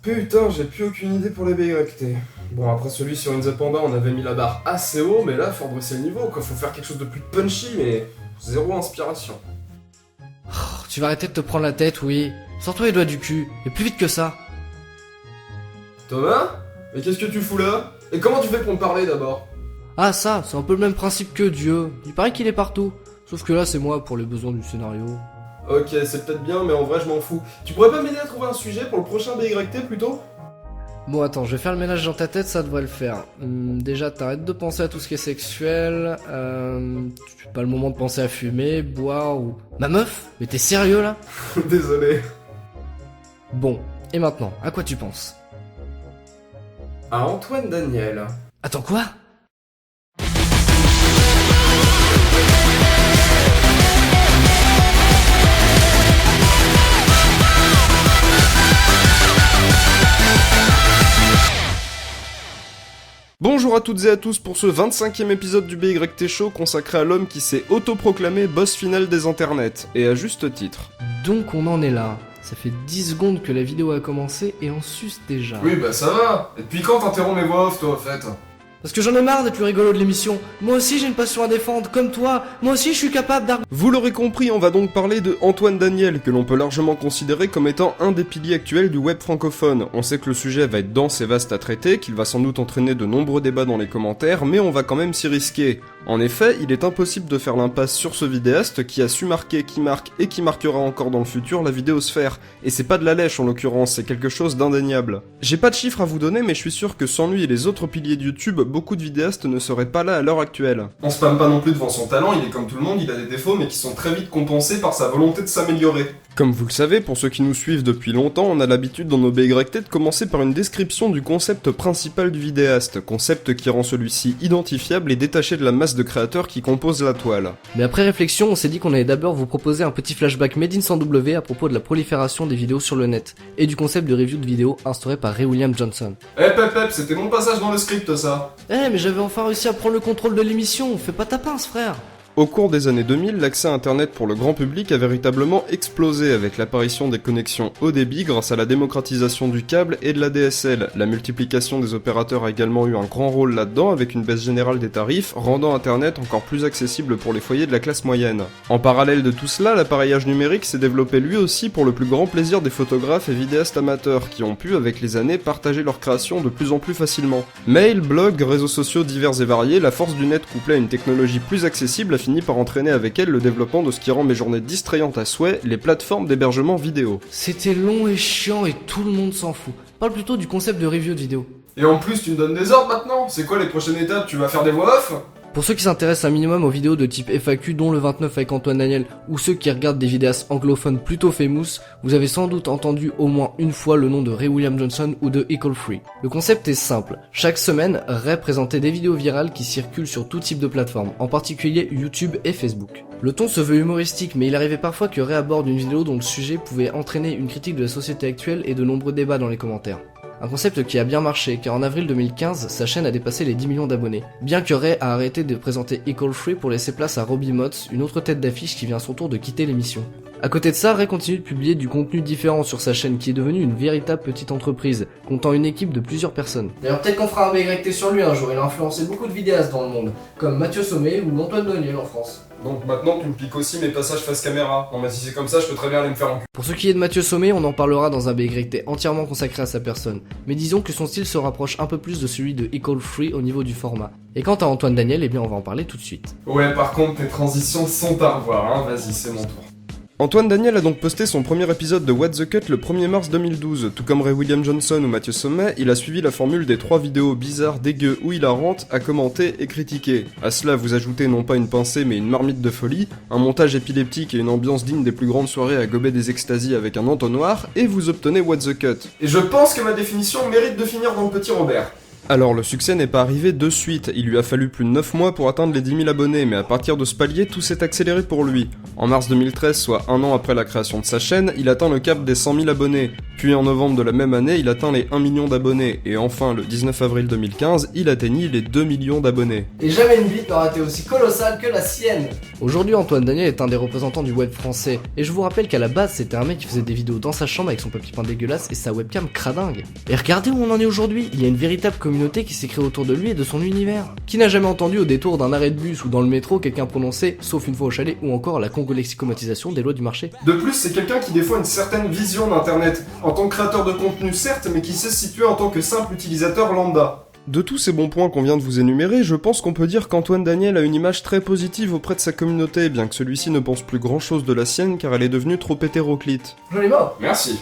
Putain, j'ai plus aucune idée pour les BYT. Bon, après celui sur Inza Panda, on avait mis la barre assez haut, mais là, faut redresser le niveau, quoi. Faut faire quelque chose de plus punchy, mais zéro inspiration. Oh, tu vas arrêter de te prendre la tête, oui. Sors-toi les doigts du cul, et plus vite que ça. Thomas? Mais qu'est-ce que tu fous là? Et comment tu fais pour me parler d'abord? Ah ça, c'est un peu le même principe que Dieu. Il paraît qu'il est partout. Sauf que là, c'est moi pour les besoins du scénario. Ok, c'est peut-être bien, mais en vrai, je m'en fous. Tu pourrais pas m'aider à trouver un sujet pour le prochain BYT plutôt? Bon attends, je vais faire le ménage dans ta tête, ça devrait le faire. Déjà, t'arrêtes de penser à tout ce qui est sexuel. C'est pas le moment de penser à fumer, boire ou... Ma meuf? Mais t'es sérieux là? Désolé. Bon, et maintenant, à quoi tu penses? À Antoine Daniel. Attends quoi? Bonjour à toutes et à tous pour ce 25e épisode du BYT Show consacré à l'homme qui s'est autoproclamé boss final des internets, et à juste titre. Donc on en est là. Ça fait 10 secondes que la vidéo a commencé et on suce déjà. Oui bah ça va. Et depuis quand t'interromps mes voix off toi en fait? Parce que j'en ai marre d'être le rigolo de l'émission. Moi aussi j'ai une passion à défendre, comme toi. Moi aussi je suis capable d'arguer. Vous l'aurez compris, on va donc parler de Antoine Daniel, que l'on peut largement considérer comme étant un des piliers actuels du web francophone. On sait que le sujet va être dense et vaste à traiter, qu'il va sans doute entraîner de nombreux débats dans les commentaires, mais on va quand même s'y risquer. En effet, il est impossible de faire l'impasse sur ce vidéaste qui a su marquer, qui marque et qui marquera encore dans le futur la vidéosphère. Et c'est pas de la lèche en l'occurrence, c'est quelque chose d'indéniable. J'ai pas de chiffres à vous donner, mais je suis sûr que sans lui et les autres piliers de YouTube, beaucoup de vidéastes ne seraient pas là à l'heure actuelle. On spamme pas non plus devant son talent, il est comme tout le monde, il a des défauts mais qui sont très vite compensés par sa volonté de s'améliorer. Comme vous le savez, pour ceux qui nous suivent depuis longtemps, on a l'habitude dans nos BYT de commencer par une description du concept principal du vidéaste, concept qui rend celui-ci identifiable et détaché de la masse de créateurs qui composent la toile. Mais après réflexion, on s'est dit qu'on allait d'abord vous proposer un petit flashback made in 100W à propos de la prolifération des vidéos sur le net, et du concept de review de vidéos instauré par Ray William Johnson. C'était mon passage dans le script ça. Mais j'avais enfin réussi à prendre le contrôle de l'émission, fais pas ta pince frère. Au cours des années 2000, l'accès à Internet pour le grand public a véritablement explosé avec l'apparition des connexions haut débit grâce à la démocratisation du câble et de la DSL. La multiplication des opérateurs a également eu un grand rôle là-dedans avec une baisse générale des tarifs, rendant Internet encore plus accessible pour les foyers de la classe moyenne. En parallèle de tout cela, l'appareillage numérique s'est développé lui aussi pour le plus grand plaisir des photographes et vidéastes amateurs qui ont pu, avec les années, partager leurs créations de plus en plus facilement. Mail, blog, réseaux sociaux divers et variés, la force du net couplée à une technologie plus accessible a fini par entraîner avec elle le développement de ce qui rend mes journées distrayantes à souhait, les plateformes d'hébergement vidéo. C'était long et chiant et tout le monde s'en fout. Parle plutôt du concept de review de vidéo. Et en plus tu me donnes des ordres maintenant? C'est quoi les prochaines étapes? Tu vas faire des voix off? Pour ceux qui s'intéressent un minimum aux vidéos de type FAQ, dont le 29 avec Antoine Daniel, ou ceux qui regardent des vidéastes anglophones plutôt famous, vous avez sans doute entendu au moins une fois le nom de Ray William Johnson ou de Equal Free. Le concept est simple. Chaque semaine, Ray présentait des vidéos virales qui circulent sur tout type de plateforme, en particulier YouTube et Facebook. Le ton se veut humoristique, mais il arrivait parfois que Ray aborde une vidéo dont le sujet pouvait entraîner une critique de la société actuelle et de nombreux débats dans les commentaires. Un concept qui a bien marché, car en avril 2015, sa chaîne a dépassé les 10 millions d'abonnés. Bien que Ray a arrêté de présenter Equal Free pour laisser place à Robbie Motz, une autre tête d'affiche qui vient à son tour de quitter l'émission. À côté de ça, Ray continue de publier du contenu différent sur sa chaîne qui est devenue une véritable petite entreprise, comptant une équipe de plusieurs personnes. D'ailleurs peut-être qu'on fera un BYT sur lui un jour, il a influencé beaucoup de vidéastes dans le monde, comme Mathieu Sommet ou Antoine Daniel en France. Donc maintenant tu me piques aussi mes passages face caméra. Non mais si c'est comme ça, je peux très bien aller me faire en cul. Pour ce qui est de Mathieu Sommet, on en parlera dans un BYT entièrement consacré à sa personne. Mais disons que son style se rapproche un peu plus de celui de Equal Free au niveau du format. Et quant à Antoine Daniel, eh bien on va en parler tout de suite. Ouais, par contre tes transitions sont à revoir, hein. Vas-y, c'est mon tour. Antoine Daniel a donc posté son premier épisode de What the Cut le 1er mars 2012. Tout comme Ray William Johnson ou Mathieu Sommet, il a suivi la formule des 3 vidéos bizarres, dégueu ou hilarantes à commenter et critiquer. À cela vous ajoutez non pas une pincée mais une marmite de folie, un montage épileptique et une ambiance digne des plus grandes soirées à gober des extasies avec un entonnoir, et vous obtenez What the Cut. Et je pense que ma définition mérite de finir dans le petit Robert. Alors le succès n'est pas arrivé de suite, il lui a fallu plus de 9 mois pour atteindre les 10 000 abonnés, mais à partir de ce palier, tout s'est accéléré pour lui. En mars 2013, soit un an après la création de sa chaîne, il atteint le cap des 100 000 abonnés. Puis en novembre de la même année, il atteint les 1 million d'abonnés, et enfin le 19 avril 2015, il atteignit les 2 millions d'abonnés. Et jamais une bite n'aura été aussi colossale que la sienne. Aujourd'hui, Antoine Daniel est un des représentants du web français, et je vous rappelle qu'à la base, c'était un mec qui faisait des vidéos dans sa chambre avec son papier peint dégueulasse et sa webcam cradingue. Et regardez où on en est aujourd'hui, il y a une véritable communauté qui s'est créée autour de lui et de son univers. Qui n'a jamais entendu au détour d'un arrêt de bus ou dans le métro quelqu'un prononcer, sauf une fois au chalet, ou encore la congolexicomatisation des lois du marché. De plus, c'est quelqu'un qui défend une certaine vision d'internet, en tant que créateur de contenu certes, mais qui sait se situer en tant que simple utilisateur lambda. De tous ces bons points qu'on vient de vous énumérer, je pense qu'on peut dire qu'Antoine Daniel a une image très positive auprès de sa communauté, bien que celui-ci ne pense plus grand chose de la sienne car elle est devenue trop hétéroclite. Joli mot. Merci.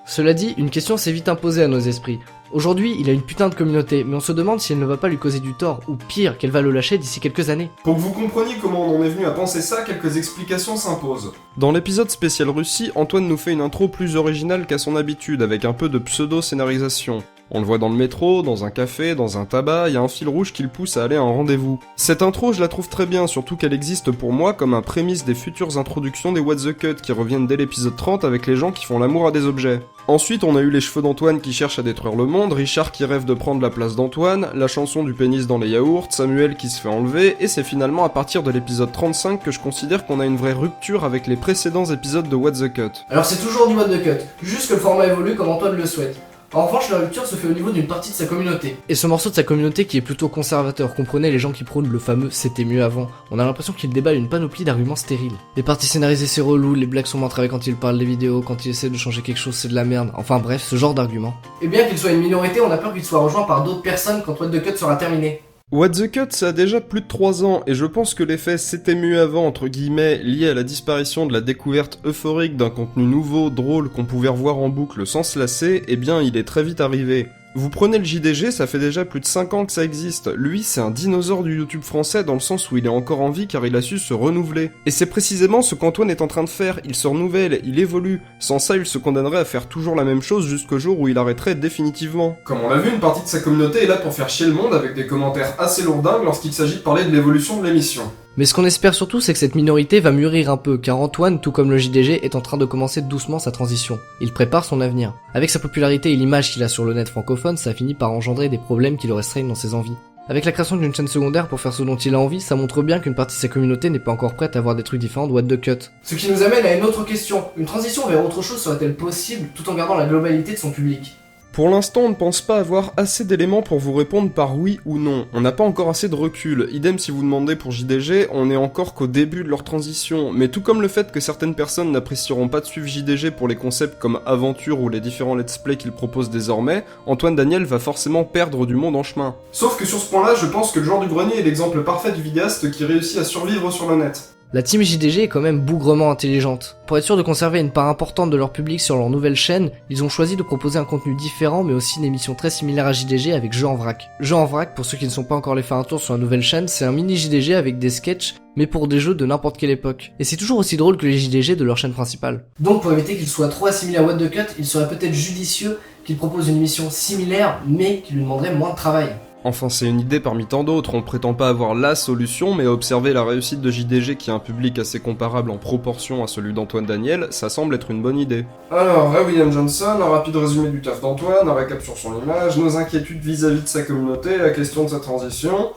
Cela dit, une question s'est vite imposée à nos esprits. Aujourd'hui, il a une putain de communauté, mais on se demande si elle ne va pas lui causer du tort, ou pire, qu'elle va le lâcher d'ici quelques années. Pour que vous compreniez comment on en est venu à penser ça, quelques explications s'imposent. Dans l'épisode spécial Russie, Antoine nous fait une intro plus originale qu'à son habitude, avec un peu de pseudo-scénarisation. On le voit dans le métro, dans un café, dans un tabac, il y a un fil rouge qui le pousse à aller à un rendez-vous. Cette intro, je la trouve très bien, surtout qu'elle existe pour moi comme un prémisse des futures introductions des What the Cut qui reviennent dès l'épisode 30 avec les gens qui font l'amour à des objets. Ensuite, on a eu les cheveux d'Antoine qui cherchent à détruire le monde, Richard qui rêve de prendre la place d'Antoine, la chanson du pénis dans les yaourts, Samuel qui se fait enlever, et c'est finalement à partir de l'épisode 35 que je considère qu'on a une vraie rupture avec les précédents épisodes de What the Cut. Alors c'est toujours du What the Cut, juste que le format évolue comme Antoine le souhaite. En revanche, la rupture se fait au niveau d'une partie de sa communauté. Et ce morceau de sa communauté qui est plutôt conservateur, comprenez les gens qui prônent le fameux c'était mieux avant, on a l'impression qu'il déballe une panoplie d'arguments stériles. Les parties scénarisées c'est relou, les blagues sont moins travaillées quand il parle des vidéos, quand il essaie de changer quelque chose c'est de la merde, enfin bref, ce genre d'arguments. Et bien qu'il soit une minorité, on a peur qu'il soit rejoint par d'autres personnes quand What the Cut sera terminé. What the Cut, ça a déjà plus de 3 ans, et je pense que l'effet c'était mieux avant, entre guillemets, lié à la disparition de la découverte euphorique d'un contenu nouveau, drôle, qu'on pouvait revoir en boucle sans se lasser, eh bien il est très vite arrivé. Vous prenez le JDG, ça fait déjà plus de 5 ans que ça existe. Lui, c'est un dinosaure du YouTube français dans le sens où il est encore en vie car il a su se renouveler. Et c'est précisément ce qu'Antoine est en train de faire, il se renouvelle, il évolue. Sans ça, il se condamnerait à faire toujours la même chose jusqu'au jour où il arrêterait définitivement. Comme on l'a vu, une partie de sa communauté est là pour faire chier le monde avec des commentaires assez lourdingues lorsqu'il s'agit de parler de l'évolution de l'émission. Mais ce qu'on espère surtout, c'est que cette minorité va mûrir un peu, car Antoine, tout comme le JDG, est en train de commencer doucement sa transition. Il prépare son avenir. Avec sa popularité et l'image qu'il a sur le net francophone, ça finit par engendrer des problèmes qui le restreignent dans ses envies. Avec la création d'une chaîne secondaire pour faire ce dont il a envie, ça montre bien qu'une partie de sa communauté n'est pas encore prête à voir des trucs différents de What the Cut. Ce qui nous amène à une autre question. Une transition vers autre chose serait-elle possible tout en gardant la globalité de son public ? Pour l'instant, on ne pense pas avoir assez d'éléments pour vous répondre par oui ou non. On n'a pas encore assez de recul. Idem si vous demandez pour JDG, on est encore qu'au début de leur transition. Mais tout comme le fait que certaines personnes n'apprécieront pas de suivre JDG pour les concepts comme aventure ou les différents let's play qu'il propose désormais, Antoine Daniel va forcément perdre du monde en chemin. Sauf que sur ce point-là, je pense que le genre du grenier est l'exemple parfait du vidéaste qui réussit à survivre sur le net. La team JDG est quand même bougrement intelligente. Pour être sûr de conserver une part importante de leur public sur leur nouvelle chaîne, ils ont choisi de proposer un contenu différent mais aussi une émission très similaire à JDG avec Jeux en vrac. Jeux en vrac, pour ceux qui ne sont pas encore allés faire un tour sur la nouvelle chaîne, c'est un mini JDG avec des sketchs mais pour des jeux de n'importe quelle époque. Et c'est toujours aussi drôle que les JDG de leur chaîne principale. Donc pour éviter qu'ils soient trop assimilés à What the Cut, il serait peut-être judicieux qu'ils proposent une émission similaire mais qui lui demanderait moins de travail. Enfin, c'est une idée parmi tant d'autres, on prétend pas avoir LA solution, mais à observer la réussite de JDG qui a un public assez comparable en proportion à celui d'Antoine Daniel, ça semble être une bonne idée. Alors, Ray William Johnson, un rapide résumé du taf d'Antoine, un récap sur son image, nos inquiétudes vis-à-vis de sa communauté, la question de sa transition...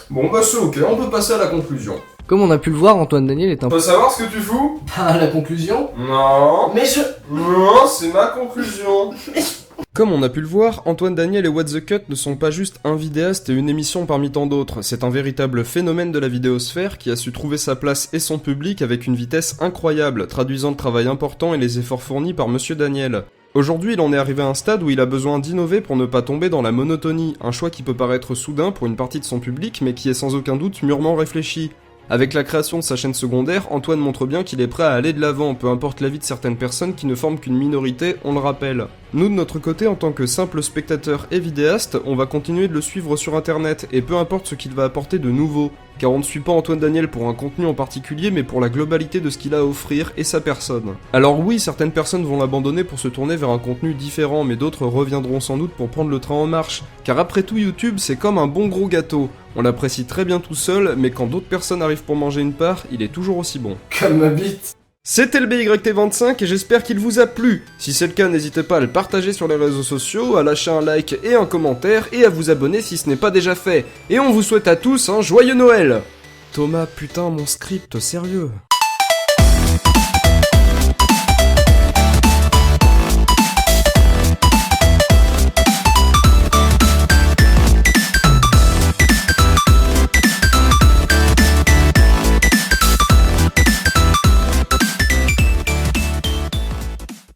Bon bah c'est ok, on peut passer à la conclusion. Comme on a pu le voir, Antoine Daniel est un... On peut savoir ce que tu fous ? Bah la conclusion ? Non. Mais je... Non, c'est ma conclusion. Comme on a pu le voir, Antoine Daniel et What the Cut ne sont pas juste un vidéaste et une émission parmi tant d'autres, c'est un véritable phénomène de la vidéosphère qui a su trouver sa place et son public avec une vitesse incroyable, traduisant le travail important et les efforts fournis par Monsieur Daniel. Aujourd'hui, il en est arrivé à un stade où il a besoin d'innover pour ne pas tomber dans la monotonie, un choix qui peut paraître soudain pour une partie de son public mais qui est sans aucun doute mûrement réfléchi. Avec la création de sa chaîne secondaire, Antoine montre bien qu'il est prêt à aller de l'avant, peu importe l'avis de certaines personnes qui ne forment qu'une minorité, on le rappelle. Nous de notre côté, en tant que simple spectateur et vidéaste, on va continuer de le suivre sur internet, et peu importe ce qu'il va apporter de nouveau, car on ne suit pas Antoine Daniel pour un contenu en particulier, mais pour la globalité de ce qu'il a à offrir et sa personne. Alors oui, certaines personnes vont l'abandonner pour se tourner vers un contenu différent, mais d'autres reviendront sans doute pour prendre le train en marche, car après tout YouTube c'est comme un bon gros gâteau, on l'apprécie très bien tout seul, mais quand d'autres personnes arrivent pour manger une part, il est toujours aussi bon. Comme ma bite. C'était le BYT25 et j'espère qu'il vous a plu. Si c'est le cas, n'hésitez pas à le partager sur les réseaux sociaux, à lâcher un like et un commentaire, et à vous abonner si ce n'est pas déjà fait. Et on vous souhaite à tous un joyeux Noël! Thomas, putain, mon script, sérieux.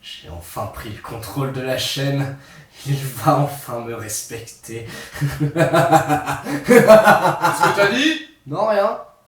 J'ai enfin pris le contrôle de la chaîne. Il va enfin me respecter. Qu'est-ce que t'as dit? Non, rien.